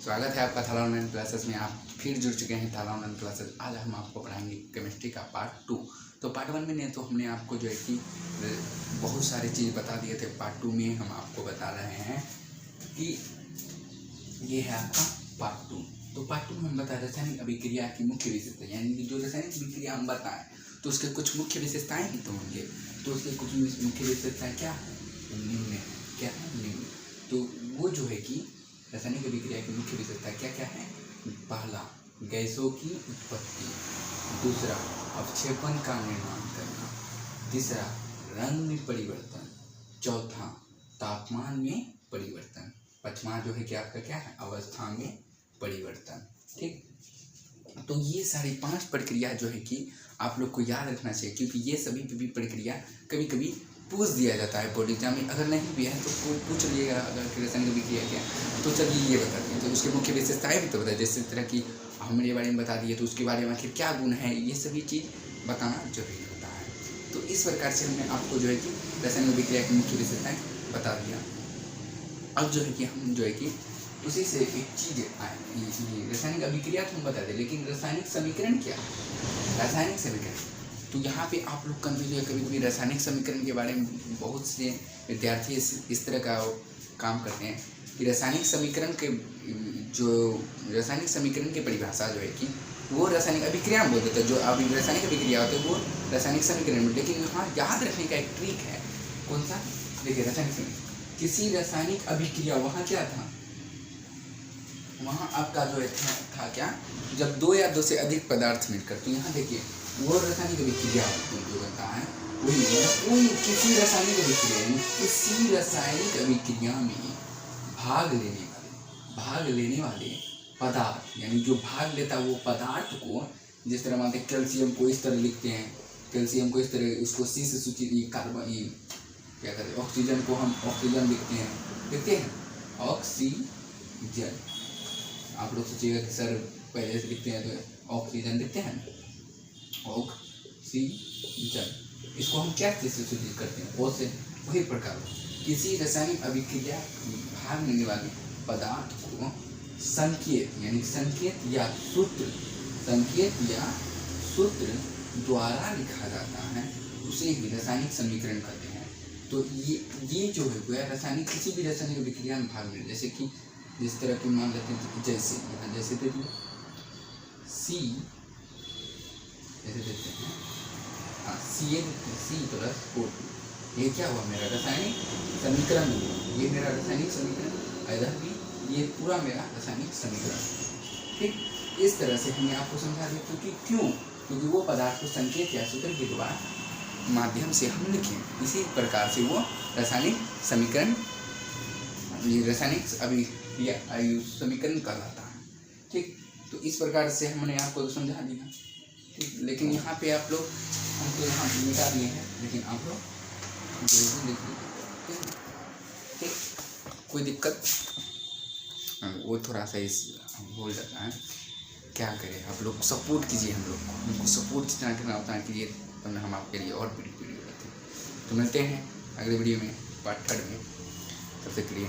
स्वागत है आपका थाला ऑनलाइन क्लासेस में। आप फिर जुड़ चुके हैं थाला ऑनलाइन क्लासेस। आज हम आपको पढ़ाएंगे केमिस्ट्री का पार्ट 2। तो पार्ट 1 में ने तो हमने आपको जो है कि बहुत सारी चीज़ बता दिए थे। पार्ट 2 में हम आपको बता रहे हैं कि ये है आपका पार्ट 2। तो पार्ट 2 में हम बताए रासायनिक अभिक्रिया की मुख्य विशेषता, यानी कि जो रासायनिक अभिक्रिया हम बताएं तो उसके कुछ मुख्य विशेषताएं ही तो होंगे। तो उसके कुछ मुख्य विशेषताएं क्या है? निम्न है। क्या है? निम्न। तो वो जो है कि रासायनिक अभिक्रिया की मुख्य विशेषता क्या क्या है? पहला, गैसों की उत्पत्ति। दूसरा, अवक्षेपण का निर्माण करना। तीसरा, रंग में परिवर्तन। चौथा, तापमान में परिवर्तन। पांचवा जो है कि आपका क्या है? अवस्था में परिवर्तन। ठीक, तो ये सारी 5 प्रक्रिया जो है कि आप लोग को याद रखना चाहिए, क्योंकि ये सभी प्रक्रिया कभी कभी पूछ दिया जाता है बोर्ड एग्जाम में। अगर नहीं भी है तो पूछ लीजिएगा अगर रासायनिक अभिक्रिया क्या है। तो चलिए ये बता दें, तो उसके मुख्य विशेषताएं भी तो बताए, जैसे तरह की हमने बारे में बता दिए तो उसके बारे में आखिर क्या गुण है, ये सभी चीज़ बताना जरूरी होता है। तो इस प्रकार से हमने आपको जो है कि रासायनिक अभिक्रिया की मुख्य विशेषताएं बता दिया। अब जो है कि हम जो है कि उसी से एक चीज़ रासायनिक अभिक्रिया तो हम बता दें, लेकिन रासायनिक समीकरण क्या है? रासायनिक समीकरण, तो यहाँ पे आप लोग कंफ्यूज है। कभी कभी रासायनिक समीकरण के बारे में बहुत से विद्यार्थी इस तरह का काम करते हैं कि रासायनिक समीकरण की परिभाषा जो है कि वो रासायनिक अभिक्रिया में बोल देते हैं। जो अभी रासायनिक अभिक्रिया होते हैं वो रासायनिक समीकरण में। लेकिन यहाँ याद रखने का एक ट्रिक है। कौन सा? देखिए, रासायनिक समीकरण, किसी रासायनिक अभिक्रिया वहाँ क्या था? वहाँ आपका जो था क्या? जब 2 या 2 से अधिक पदार्थ मिलकर, तो यहाँ देखिए वो रासायनिक अभिक्रिया जो बनता है वही कोई किसी रासायनिक अभिक्रिया में भाग लेने वाले पदार्थ, यानी जो भाग लेता है वो पदार्थ को, जिस तरह मानते हैं कैल्शियम को इस तरह लिखते हैं, कैल्शियम को इस तरह, उसको सी से सूचित, कार्बन क्या कहते हैं, ऑक्सीजन को हम ऑक्सीजन लिखते हैं ऑक्सीजन। आप लोग सोचिएगा कि सर पहले से लिखते हैं तो ऑक्सीजन लिखते हैं, ऑक्सीजन। इसको हम क्या चीज़ से सूचित करते हैं? ओ से। वही प्रकार किसी रासायनिक अभिक्रिया भाग लेने वाले पदार्थ को संकेत, यानी संकेत या सूत्र द्वारा लिखा जाता है, उसे ही रासायनिक समीकरण कहते हैं। तो ये जो है रासायनिक, किसी भी रासायनिक अभिक्रिया में भाग लेने, जैसे कि जिस तरह की मान लेते हैं, जैसे यहाँ जैसे दे दिए सी, ऐसे देते हैं CH+O2, ये क्या हुआ? मेरा रासायनिक समीकरण। ये मेरा रासायनिक समीकरण, इधर भी ये पूरा मेरा रासायनिक समीकरण। ठीक, इस तरह से हमने आपको समझा दिया। क्योंकि वो पदार्थ को संकेत या सूत्र के द्वारा माध्यम से हम लिखें, इसी प्रकार से वो रासायनिक समीकरण, रासायनिक अभिक्रिया समीकरण कहलाता है। ठीक, तो इस प्रकार से हमने आपको समझा दिया। ठीक, लेकिन यहाँ पे आप लोग, हम तो यहाँ मिटा दिए हैं, लेकिन आप लोग ठीक, कोई दिक्कत वो थोड़ा सा इस हो जाता है। क्या करें, आप लोग सपोर्ट कीजिए, हम लोग को उनको सपोर्ट जितना करना उतना कीजिए, तब हम आपके लिए और वीडियो बनाते हैं। तो मिलते हैं अगले वीडियो में, पार्ट 3 में। तब तक के लिए